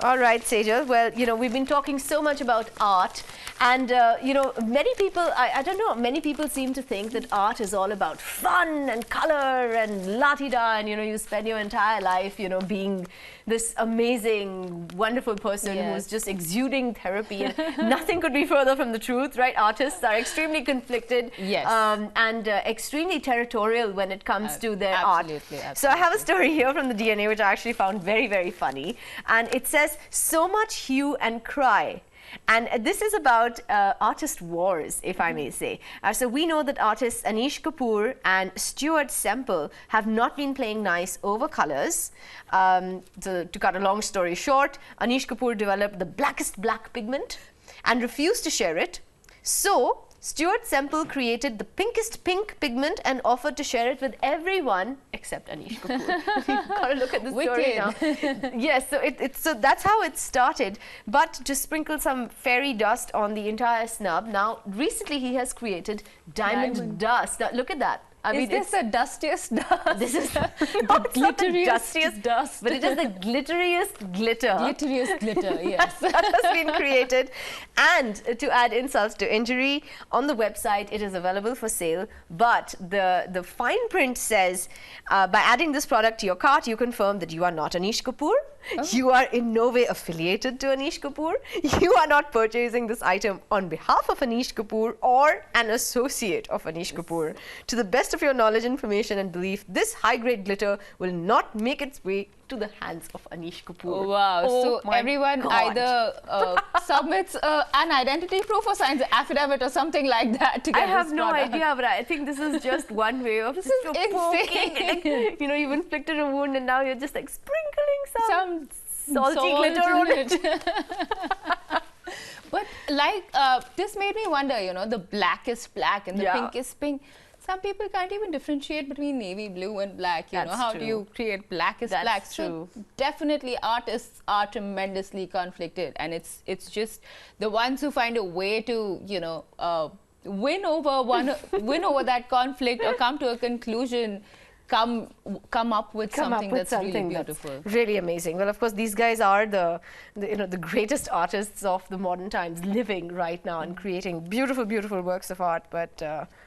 All right, Sejal. Well, we've been talking so much about art, and many people, I don't know, many people seem to think that art is all about fun and color and la-ti-da, and you spend your entire life, being this amazing, wonderful person who's just exuding therapy, and nothing could be further from the truth, right? Artists are extremely conflicted, and extremely territorial when it comes to their art. Absolutely. So I have a story here from the DNA, which I actually found very, very funny, and it says, "So much hue and cry." And this is about artist wars, if I may say. So we know that artists Anish Kapoor and Stuart Semple have not been playing nice over colors. To cut a long story short, Anish Kapoor developed the blackest black pigment and refused to share it. So Stuart Semple created the pinkest pink pigment and offered to share it with everyone except Anish Kapoor. You've got to look at this story now. Yes, so that's how it started. But to sprinkle some fairy dust on the entire snub, now recently he has created diamond dust. Now, look at that. I mean, this the dustiest dust? This is the glitteriest dust. But it is the glitteriest glitter. Glitteriest glitter, yes. That has been created. And to add insult to injury, on the website it is available for sale. But the fine print says, by adding this product to your cart, you confirm that you are not Anish Kapoor. Oh. You are in no way affiliated to Anish Kapoor. You are not purchasing this item on behalf of Anish Kapoor or an associate of Anish Kapoor. To the best of your knowledge, information and belief, this high-grade glitter will not make its way to the hands of Anish Kapoor. Wow. Oh, so everyone either submits an identity proof or signs an affidavit or something like that to get I have this no product. idea, but I think this is just one way of this is insane. Like, you've inflicted a wound and now you're just like sprinkling some salty salt glitter on it. But this made me wonder, the blackest black and the pinkest pink. Some people can't even differentiate between navy blue and black. How do you create blackest black? So definitely artists are tremendously conflicted, and it's just the ones who find a way to win over that conflict or come to a conclusion. Come up with something that's really beautiful. Really amazing. Well, of course, these guys are the greatest artists of the modern times, living right now and creating beautiful, beautiful works of art. But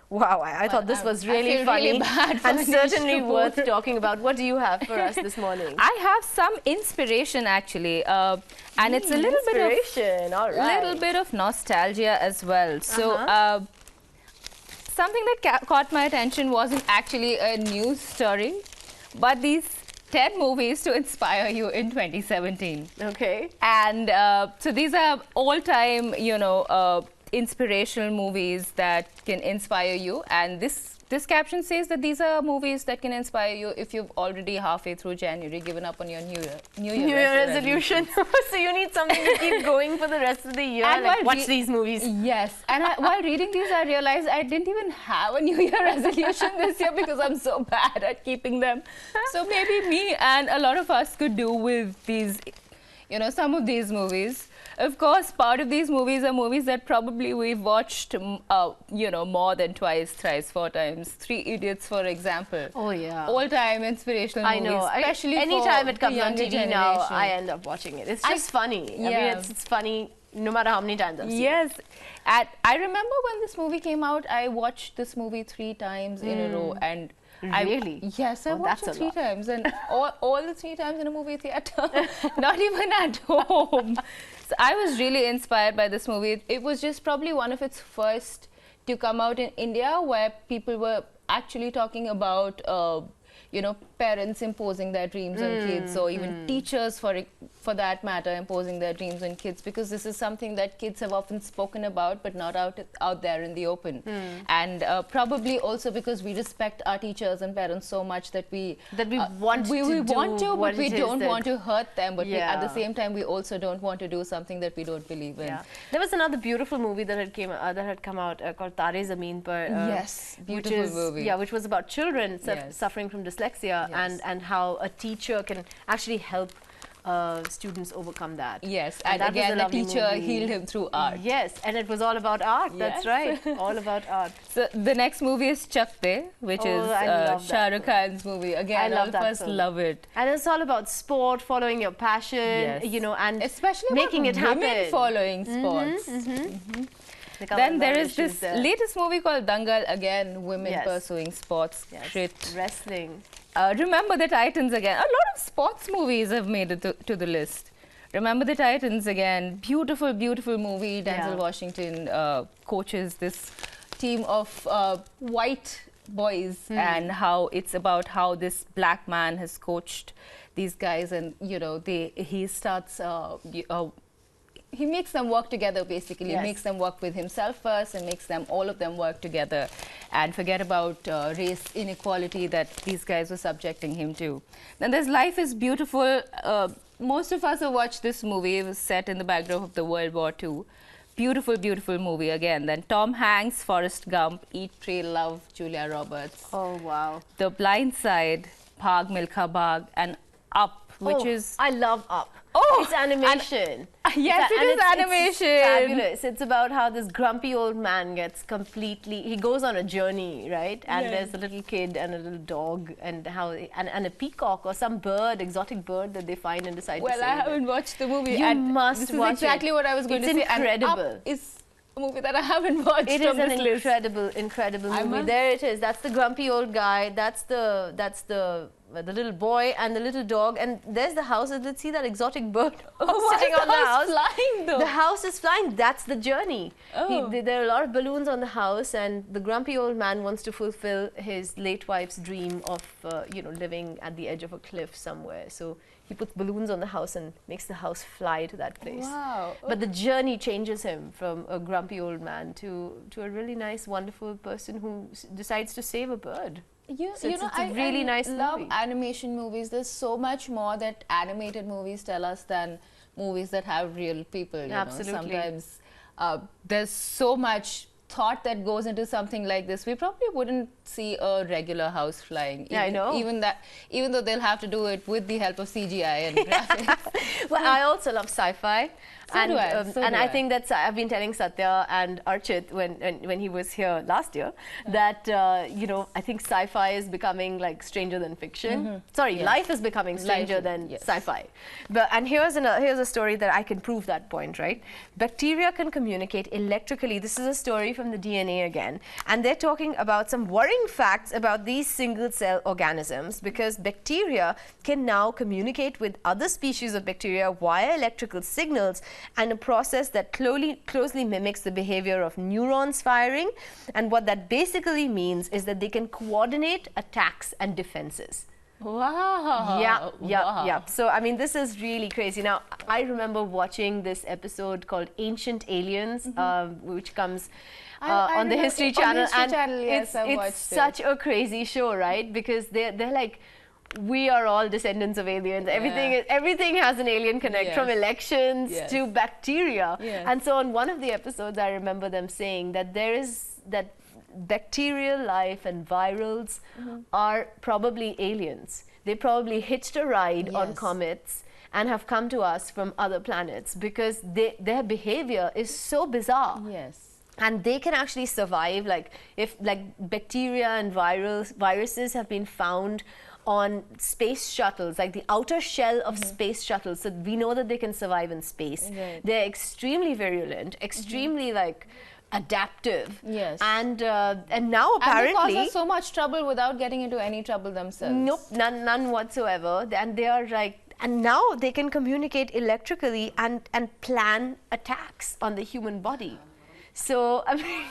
wow, I thought this was really funny really bad and certainly worth talking about. What do you have for us this morning? I have some inspiration actually, and it's a little bit of nostalgia as well. So. Something that caught my attention wasn't actually a news story, but these 10 movies to inspire you in 2017. Okay. And so these are all-time, inspirational movies that can inspire you. And this caption says that these are movies that can inspire you if you've already halfway through January given up on your New Year resolution. So you need something to keep going for the rest of the year. And like, watch these movies. Yes. And while reading these, I realized I didn't even have a New Year resolution this year because I'm so bad at keeping them. So maybe me and a lot of us could do with these, some of these movies. Of course, part of these movies are movies that probably we've watched, more than twice, thrice, 4 times. 3 Idiots, for example. Oh, yeah. All-time inspirational movies. I know. Especially anytime it comes on TV generation. now, I end up watching it. It's just funny. Yeah. I mean, it's funny no matter how many times I've seen it. Yes. I remember when this movie came out, I watched this movie 3 times in a row. And really? Yes, I watched it 3 times, and all the 3 times in a movie theater, not even at home. So I was really inspired by this movie. It was just probably one of its first to come out in India, where people were actually talking about, parents imposing their dreams on kids, or even teachers, for that matter, imposing their dreams on kids, because this is something that kids have often spoken about, but not out there in the open. And probably also because we respect our teachers and parents so much that we want to, but we don't want to hurt them. But at the same time, we also don't want to do something that we don't believe in. Yeah. There was another beautiful movie that had come out called Tare Zameen Par. Yes, beautiful movie. Yeah, which was about children suffering from dyslexia, and how a teacher can actually help students overcome that. Yes, And and that was a again, the lovely teacher movie. healed him through art. Yes, and it was all about art. That's Yes. right, all about art. So the next movie is Chak De, which Oh, is I love that Shah Rukh Khan's movie. Again, I love all of that us film. love it. And it's all about sport, following your passion, Yes. you know, and Especially making it about women happen. following sports. Like our Then there is issues this there. latest movie called Dangal. Again, women Yes. pursuing sports. Yes, Shit. wrestling. Remember the Titans again. A lot of sports movies have made it to the list. Remember the Titans again. Beautiful, beautiful movie. Denzel Yeah. Washington coaches this team of white boys, and how it's about how this black man has coached these guys, and you know he starts. He makes them work together, basically. Yes. Makes them work with himself first and makes them, all of them, work together and forget about race inequality that these guys were subjecting him to. Then there's Life is Beautiful. Most of us have watched this movie. It was set in the backdrop of the World War II. Beautiful, beautiful movie again. Then Tom Hanks, Forrest Gump, Eat, Pray, Love, Julia Roberts. Oh, wow. The Blind Side, Bhag Milkha Bhag, and Up, which is... I love Up. Oh, it's animation. Yes, it is animation. It's fabulous. It's about how this grumpy old man gets completely. He goes on a journey, right? And Yeah. there's a little kid and a little dog, and how and a peacock or some bird, exotic bird that they find and decide to Well, save. I haven't watched the movie. You and must this is watch exactly it. what I was going It's to say. incredible. And Up is a movie that I haven't watched It is on an this list. incredible I movie. must- There it is. That's the grumpy old guy. That's the little boy and the little dog. And there's the house. Let's see that exotic bird sitting on the house. Flying though. The house is flying. That's the journey. Oh. There are a lot of balloons on the house, and the grumpy old man wants to fulfill his late wife's dream of living at the edge of a cliff somewhere. So he puts balloons on the house and makes the house fly to that place. Wow. But the journey changes him from a grumpy old man to a really nice, wonderful person who decides to save a bird. So it's a really nice love movie. animation movies. There's so much more that animated movies tell us than movies that have real people. You Absolutely. know? Sometimes there's so much thought that goes into something like this. We probably wouldn't see a regular house flying. Yeah, I know. Even though they'll have to do it with the help of CGI and graphics. Well, I also love sci-fi. So and do I, so and do I I. think that I've been telling Satya and Archit when he was here last year that I think sci-fi is becoming like stranger than fiction. Sorry, Yes. life is becoming stranger Life, than yes. sci-fi. And here's a story that I can prove that point. Right, bacteria can communicate electrically. This is a story from the DNA again, and they're talking about some worrying facts about these single-cell organisms, because bacteria can now communicate with other species of bacteria via electrical signals, and a process that closely mimics the behavior of neurons firing. And what that basically means is that they can coordinate attacks and defenses. Wow. Yeah. So, I mean, this is really crazy. Now, I remember watching this episode called Ancient Aliens, which comes I on the remember History it- on the Channel. History And Channel, yes, I've it's watched such a crazy show, right? Because they're like, we are all descendants of aliens. Everything has an alien connect, from Yes. elections Yes. to bacteria. Yes. And so on one of the episodes, I remember them saying that that bacterial life and virals are probably aliens. They probably hitched a ride on Yes. comets and have come to us from other planets, because their behavior is so bizarre. Yes. And they can actually survive, if bacteria and viruses have been found on space shuttles, like the outer shell of space shuttles. So we know that they can survive in space. Right. They're extremely virulent, extremely adaptive. Yes. And now And they apparently, cause us so much trouble without getting into any trouble themselves. nope, none whatsoever. And they are and now they can communicate electrically and plan attacks on the human body. So, I mean,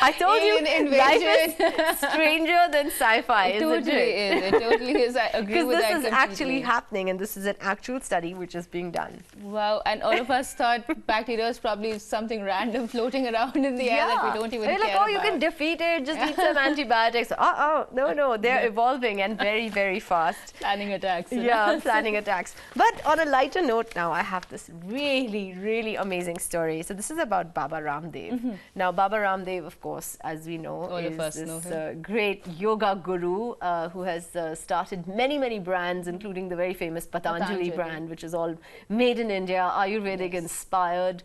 I told Alien you, life invasion. is stranger than sci-fi, It isn't totally it? is. It totally is. I agree Because with that this is completely. actually happening, and this is an actual study which is being done. Wow, and all of us thought bacteria is probably something random floating around in the air that we don't even They're care like, oh, you about. can defeat it, just eat some antibiotics. No, they're evolving and very, very fast. Planning attacks. you know? Yeah, planning attacks. But on a lighter note now, I have this really, really amazing story. So this is about about Baba Ramdev. Now, Baba Ramdev, of course, as we know, All of us is know this great yoga guru who has started many, many brands, including the very famous Patanjali brand, which is all made in India, Ayurvedic inspired.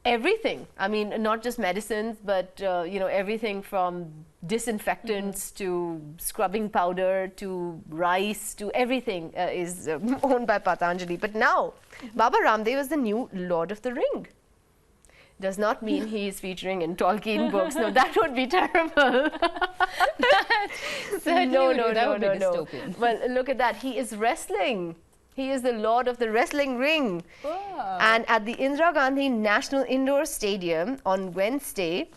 Everything. I mean, not just medicines, but you know, everything from disinfectants to scrubbing powder to rice to everything is owned by Patanjali. But now, Baba Ramdev is the new Lord of the Ring. Does not mean he is featuring in Tolkien books. No, that would be terrible. No. Well, look at that. He is wrestling. He is the Lord of the Wrestling Ring. Wow. And at the Indira Gandhi National Indoor Stadium on Wednesday,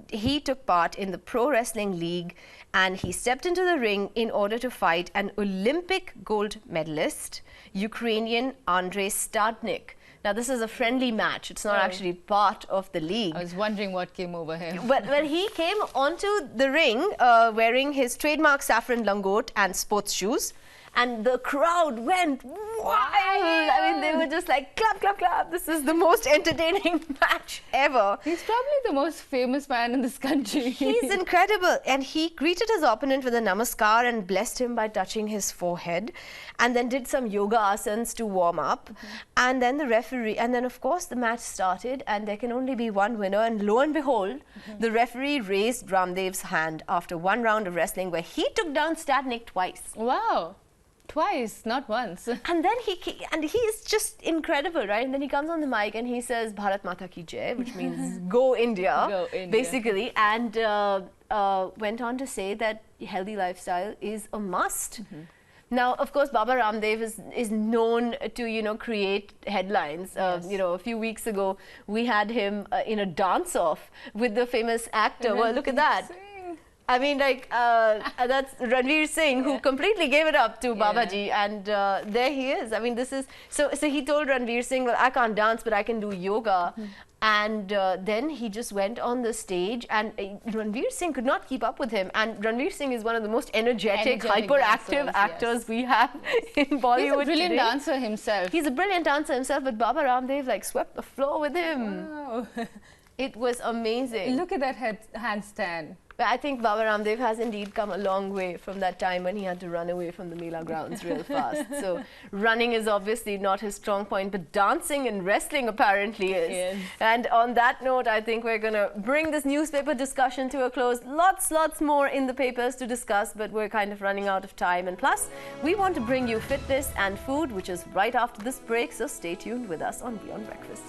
he took part in the Pro Wrestling League, and he stepped into the ring in order to fight an Olympic gold medalist, Ukrainian Andrei Stadnik. Now, this is a friendly match. It's not actually part of the league. I was wondering what came over him. But when he came onto the ring wearing his trademark saffron langot and sports shoes, and the crowd went wild. I mean, they were just like, clap, clap, clap. This is the most entertaining match ever. He's probably the most famous man in this country. He's incredible. And he greeted his opponent with a namaskar and blessed him by touching his forehead, and then did some yoga asanas to warm up. And then the referee, and then of course the match started, and there can only be one winner. And lo and behold, the referee raised Ramdev's hand after one round of wrestling where he took down Stadnik twice. Wow. Twice, not once. And then he is just incredible, right? And then he comes on the mic and he says Bharat Mata Ki Jai, which means go India, Go India. basically, and went on to say that healthy lifestyle is a must. Now, of course, Baba Ramdev is known to, you know, create headlines. You know, a few weeks ago, we had him in a dance-off with the famous actor. Well, look at that. I mean, like, that's Ranveer Singh, who completely gave it up to Babaji, and there he is. I mean, this is, so he told Ranveer Singh, well, I can't dance, but I can do yoga. And then he just went on the stage, and Ranveer Singh could not keep up with him. And Ranveer Singh is one of the most energetic hyperactive actors we have in Bollywood. He's a brilliant dancer himself. He's a brilliant dancer himself, but Baba Ramdev like swept the floor with him. Wow. It was amazing. Look at that handstand. I think Baba Ramdev has indeed come a long way from that time when he had to run away from the Mela grounds real fast. So running is obviously not his strong point, but dancing and wrestling apparently is. Yes. And on that note, I think we're going to bring this newspaper discussion to a close. Lots more in the papers to discuss, but we're kind of running out of time. And plus, we want to bring you fitness and food, which is right after this break. So stay tuned with us on WION Breakfast.